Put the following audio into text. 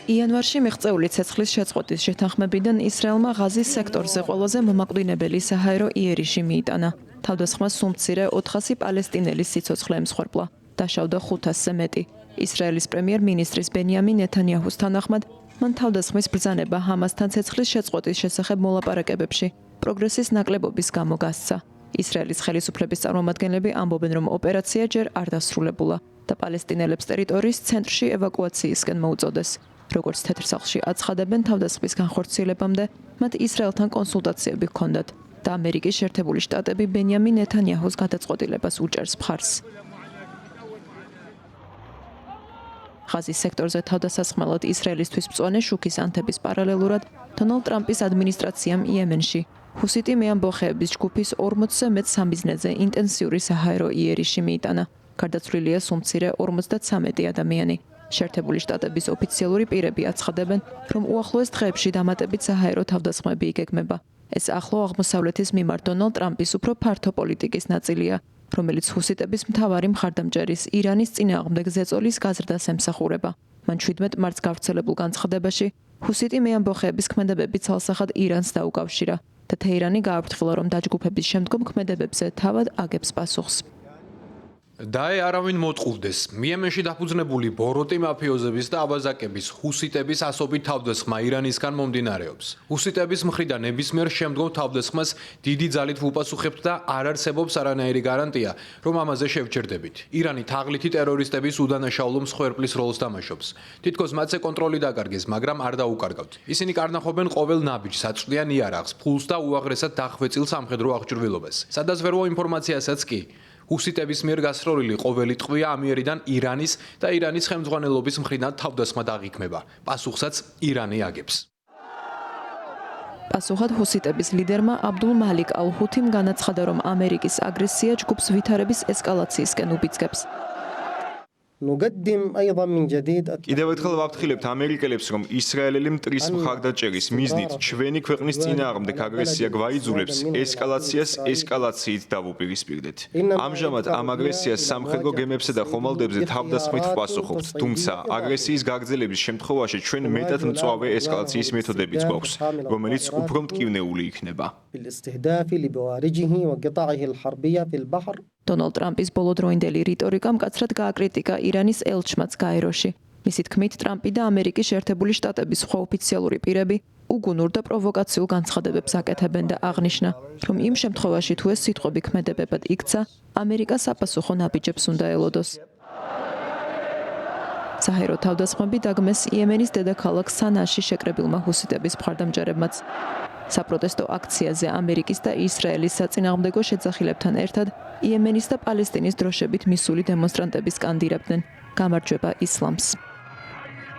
იანვარში მიღწეული ცეცხლის შეწყვეტის შეთანხმებიდან ისრაელმა ღაზის სექტორზე ყველაზე მომაკვდინებელი საჰაერო იერიში მიიტანა. თავდასხმა სუმცირე 400 პალესტინელის სიცოცხლე ემსხვერპლა. დაშავდა 500-ზე მეტი. ისრაელის პრემიერ-მინისტრის ბენიამინ ნეთანიაჰუს თანახმად, მან თავდასხმის ბრძანება ჰამასთან ცეცხლის შეწყვეტის შესახებ მოლაპარაკებებში პროგრესის ნაკლებობის გამო გასცა. ისრაელის ხელისუფლების წარმომადგენლები ამბობენ, რომ ოპერაცია ჯერ არ დასრულებულა და პალესტინელებს ტერიტორიის ცენტრში ევაკუაციისკენ მოუწოდეს. როგორც თეთრ სახლში აცხადებენ, თავდასხმის განხორციელებამდე მათ ისრაელთან კონსულტაციები ჰქონდათ და ამერიკის შეერთებული შტატები ბენიამინ ნეთანიაჰუს გადაწყვეტილებას უჭერს მხარს. ღაზის სექტორზე თავდასასხმელად ისრაელისთვის მწვანე შუქის ანთების პარალელურად დონალდ ტრამპის ადმინისტრაციამ იემენში ჰუსიტი მეამბოხეების ჯგუფის 40-ზე მეტ სამიზნეზე ინტენსიური საჰაერო იერიში მიიტანა. გარდაცვლილია სუმცირე 53 ადამიანი. შეერთებული შტატების ოფიციალური პირები აცხადებენ, რომ უახლოეს დღეებში დამატებით საჰაერო თავდასხმები იგეგმება. ეს ახლო აღმოსავლეთის მიმართ დონალდ ტრამპის უფრო ფართო პოლიტიკის ნაწილია, რომელიც ჰუსიტების მთავარი მხარდამჭერის ირანის წინააღმდეგ ზეწოლის გაზრდას ემსახურება. მან 17 მარტს გავრცელებულ განცხადებაში ჰუსიტი მეამბოხეების ქმედებები ცალსახად ირანს დაუკავშირა და თეირანი გააფრთხილა, რომ დაჯგუფების შემდგომ ქმედებებზე თავად აგებს პასუხს. დაე არავინ მოტყუდეს. იემენში დაფუძნებული ბოროტი მაფიოზების და აბაზაკების ჰუსიტების ასობით თავდასხმა ირანისგან მომდინარეობს. ჰუსიტების მხრიდან ნებისმიერ შემდგომ თავდასხმას დიდი ძალით ვუპასუხებთ და არ არსებობს არანაირი გარანტია, რომ ამაზე შევჭირდებით. ირანი თაღლითი ტერორისტების უდანაშაულო მსხვერპლის როლს თამაშობს. თითქოს მათზე კონტროლი დაკარგეს, მაგრამ არ დაუკარგავთ. ისინი კარნახობენ ყოველ ნაბიჯს, აწვდიან იარაღს, ფულს და უაღრესად დახვეწილ სამხედრო აღჭურვილობას. სადაზვერვო ინფორმაციასაც კი ჰუსიტების მიერ გასროლილი ყოველი ტყვია ამიერიდან ირანის და ირანის ხელმძღვანელობის მხრიდან თავდასხმა დაღიქმება. პასუხსაც ირანი აგებს. პასუხად ჰუსიტების ლიდერმა აბდულ მალიკ ალ-ჰუთიმ განაცხადა, რომ ამერიკის აგრესია ჯგუფს ვითარების ესკალაციისკენ უბიძგებს. კიდევ ერთხელ ვაფრთხილებთ ამერიკელებს, რომ ისრაელელი მტრის მხარდაჭერის მიზნით ჩვენი ქვეყნის წინააღმდეგ აგრესია გვაიძულებს ესკალაციას ესკალაციით დავუპირისპირდეთ. ამჟამად ამ აგრესიას სამხედრო გემებსა და ხომალდებზე თავდასხმით ვპასუხობთ, თუმცა აგრესიის გაგრძელების შემთხვევაში ჩვენ მეტად მწვავე ესკალაციის მეთოდებიც გვაქვს, რომელიც უფრო მტკივნეული იქნება. დონალდ ტრამპის ბოლოდროინდელი რიტორიკა მკაცრად გააკრიტიკა ირანის ელჩმაც გაეროში. მისი თქმით, ტრამპი და ამერიკის შეერთებული შტატების სხვა ოფიციალური პირები უგუნურ და პროვოკაციულ განცხადებებს აკეთებენ და აღნიშნა, რომ იმ შემთხვევაში თუ ეს სიტყვები ქმედებებად იქცა, ამერიკა საპასუხო ნაბიჯებს უნდა ელოდოს. საჰაერო თავდასხმები დაგმეს იემენის დედაქალაქ სანაში შეკრებილმა ჰუსიტების მხარდამჭერებმაც. საპროტესტო აქციაზე ამერიკის და ისრაელის საწინააღმდეგო შეძახილებთან ერთად იემენის და პალესტინის დროშებით მისული დემონსტრანტები სკანდირებდნენ: გამარჯვება ისლამს.